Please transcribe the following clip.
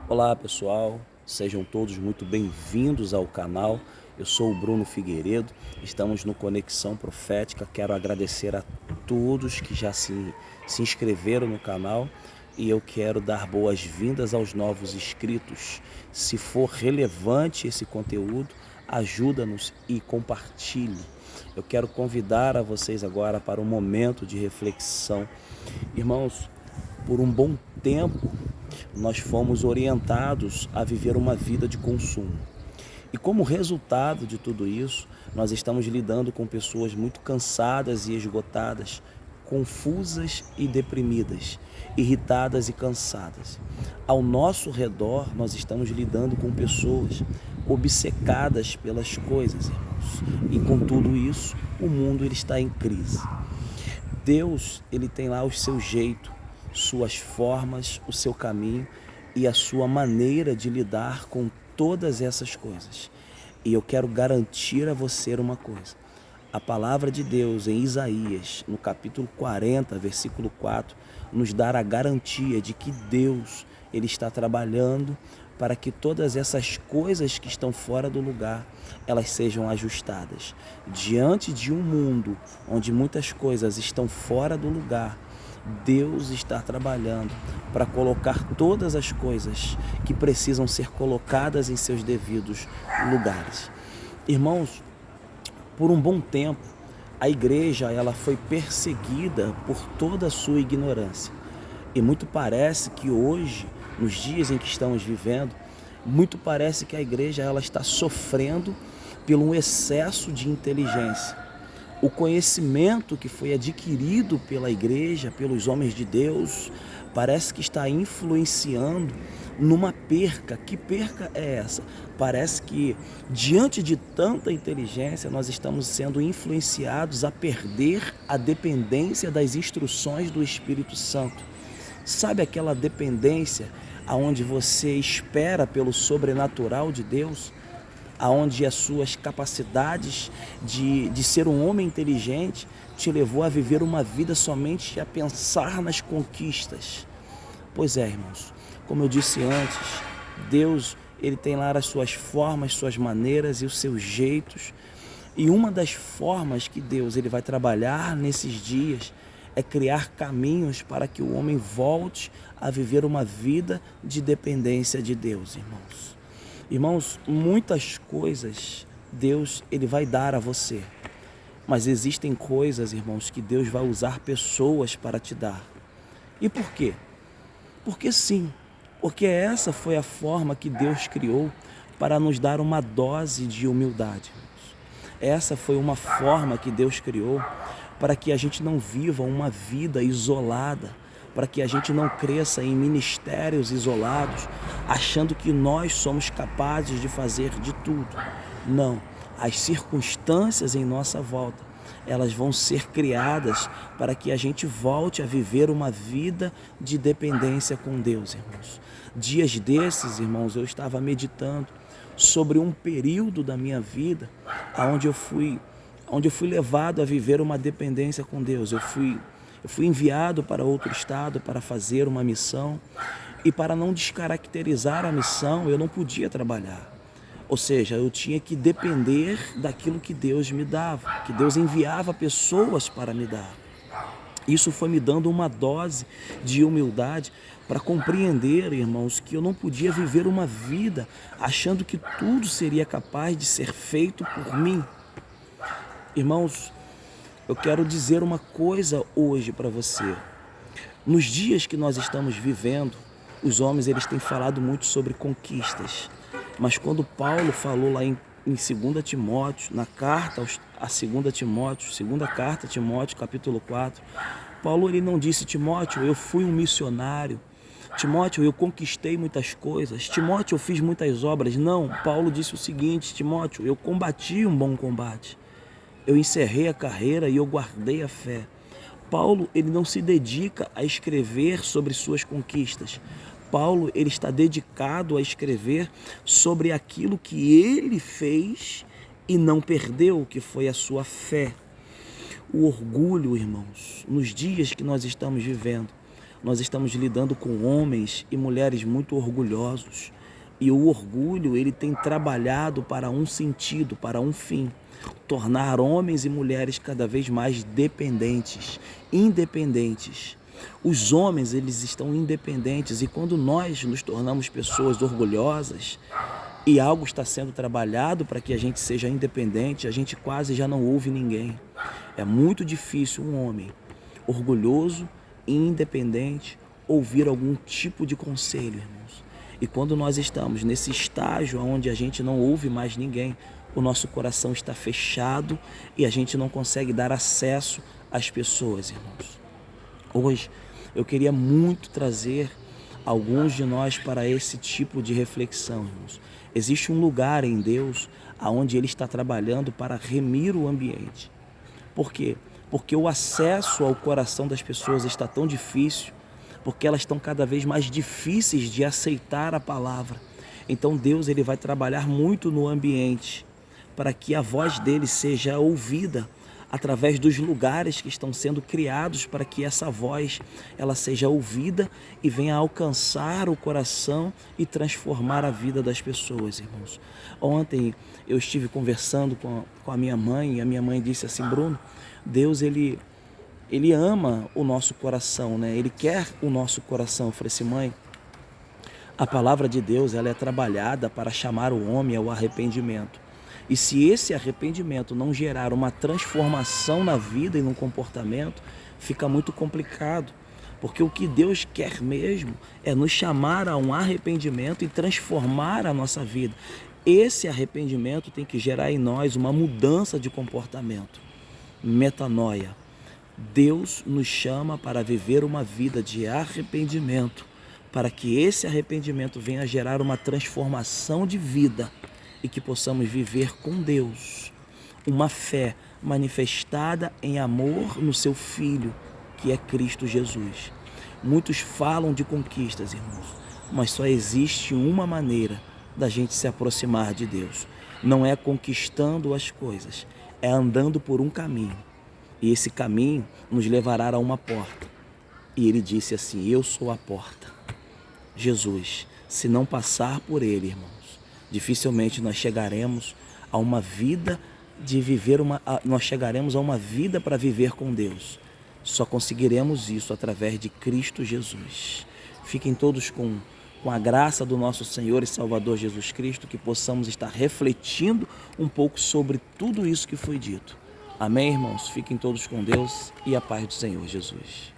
Olá pessoal, sejam todos muito bem-vindos ao canal. Eu sou o Bruno Figueiredo, estamos no Conexão Profética. Quero agradecer a todos que já se inscreveram no canal e eu quero dar boas-vindas aos novos inscritos. Se for relevante esse conteúdo, ajuda-nos e compartilhe. Eu quero convidar a vocês agora para um momento de reflexão. Irmãos, por um bom tempo, nós fomos orientados a viver uma vida de consumo. E como resultado de tudo isso, nós estamos lidando com pessoas muito cansadas e esgotadas, confusas e deprimidas, irritadas e cansadas. Ao nosso redor, nós estamos lidando com pessoas obcecadas pelas coisas, irmãos. E com tudo isso, o mundo ele está em crise. Deus, ele tem lá o seu jeito, suas formas, o seu caminho e a sua maneira de lidar com todas essas coisas. E eu quero garantir a você uma coisa. A palavra de Deus em Isaías, no capítulo 40, versículo 4, nos dá a garantia de que Deus, ele está trabalhando para que todas essas coisas que estão fora do lugar, elas sejam ajustadas. Diante de um mundo onde muitas coisas estão fora do lugar, Deus está trabalhando para colocar todas as coisas que precisam ser colocadas em seus devidos lugares. Irmãos, por um bom tempo, a igreja ela foi perseguida por toda a sua ignorância. E muito parece que hoje, nos dias em que estamos vivendo, muito parece que a igreja ela está sofrendo pelo excesso de inteligência. O conhecimento que foi adquirido pela igreja, pelos homens de Deus, parece que está influenciando numa perca. Que perca é essa? Parece que diante de tanta inteligência nós estamos sendo influenciados a perder a dependência das instruções do Espírito Santo. Sabe aquela dependência aonde você espera pelo sobrenatural de Deus? Aonde as suas capacidades de ser um homem inteligente te levou a viver uma vida somente a pensar nas conquistas. Pois é, irmãos, como eu disse antes, Deus ele tem lá as suas formas, suas maneiras e os seus jeitos. E uma das formas que Deus ele vai trabalhar nesses dias é criar caminhos para que o homem volte a viver uma vida de dependência de Deus, irmãos. Irmãos, muitas coisas Deus ele vai dar a você, mas existem coisas, irmãos, que Deus vai usar pessoas para te dar. E por quê? Porque sim, porque essa foi a forma que Deus criou para nos dar uma dose de humildade. Essa foi uma forma que Deus criou para que a gente não viva uma vida isolada, para que a gente não cresça em ministérios isolados, achando que nós somos capazes de fazer de tudo. Não, as circunstâncias em nossa volta, elas vão ser criadas para que a gente volte a viver uma vida de dependência com Deus, irmãos. Dias desses, irmãos, eu estava meditando sobre um período da minha vida onde eu fui levado a viver uma dependência com Deus. Eu fui enviado para outro estado para fazer uma missão e para não descaracterizar a missão, eu não podia trabalhar. Ou seja, eu tinha que depender daquilo que Deus me dava, que Deus enviava pessoas para me dar. Isso foi me dando uma dose de humildade para compreender, irmãos, que eu não podia viver uma vida achando que tudo seria capaz de ser feito por mim. Irmãos, eu quero dizer uma coisa hoje para você. Nos dias que nós estamos vivendo, os homens eles têm falado muito sobre conquistas. Mas quando Paulo falou lá em 2 Timóteo, na carta a 2 Timóteo, segunda carta a Timóteo, capítulo 4, Paulo ele não disse: Timóteo, eu fui um missionário. Timóteo, eu conquistei muitas coisas. Timóteo, eu fiz muitas obras. Não, Paulo disse o seguinte: Timóteo, eu combati um bom combate. Eu encerrei a carreira e eu guardei a fé. Paulo, ele não se dedica a escrever sobre suas conquistas. Paulo, ele está dedicado a escrever sobre aquilo que ele fez e não perdeu, que foi a sua fé. O orgulho, irmãos, nos dias que nós estamos vivendo, nós estamos lidando com homens e mulheres muito orgulhosos. E o orgulho, ele tem trabalhado para um sentido, para um fim: tornar homens e mulheres cada vez mais dependentes, independentes. Os homens, eles estão independentes, e quando nós nos tornamos pessoas orgulhosas e algo está sendo trabalhado para que a gente seja independente, a gente quase já não ouve ninguém. É muito difícil um homem orgulhoso e independente ouvir algum tipo de conselho, irmãos. E quando nós estamos nesse estágio onde a gente não ouve mais ninguém, o nosso coração está fechado e a gente não consegue dar acesso às pessoas, irmãos. Hoje eu queria muito trazer alguns de nós para esse tipo de reflexão, irmãos. Existe um lugar em Deus aonde Ele está trabalhando para remir o ambiente. Por quê? Porque o acesso ao coração das pessoas está tão difícil, porque elas estão cada vez mais difíceis de aceitar a palavra. Então Deus, ele vai trabalhar muito no ambiente para que a voz dele seja ouvida através dos lugares que estão sendo criados para que essa voz ela seja ouvida e venha alcançar o coração e transformar a vida das pessoas, irmãos. Ontem eu estive conversando com a minha mãe e a minha mãe disse assim: Bruno, Deus ele ama o nosso coração, né? Ele quer o nosso coração. Eu falei assim: mãe, a palavra de Deus ela é trabalhada para chamar o homem ao arrependimento. E se esse arrependimento não gerar uma transformação na vida e no comportamento, fica muito complicado. Porque o que Deus quer mesmo é nos chamar a um arrependimento e transformar a nossa vida. Esse arrependimento tem que gerar em nós uma mudança de comportamento. Metanoia. Deus nos chama para viver uma vida de arrependimento, para que esse arrependimento venha a gerar uma transformação de vida e que possamos viver com Deus uma fé manifestada em amor no seu Filho, que é Cristo Jesus. Muitos falam de conquistas, irmãos, mas só existe uma maneira da gente se aproximar de Deus. Não é conquistando as coisas, é andando por um caminho. E esse caminho nos levará a uma porta. E ele disse assim: eu sou a porta. Jesus, se não passar por ele, irmãos, dificilmente nós chegaremos a uma vida nós chegaremos a uma vida para viver com Deus. Só conseguiremos isso através de Cristo Jesus. Fiquem todos com a graça do nosso Senhor e Salvador Jesus Cristo, que possamos estar refletindo um pouco sobre tudo isso que foi dito. Amém, irmãos? Fiquem todos com Deus e a paz do Senhor Jesus.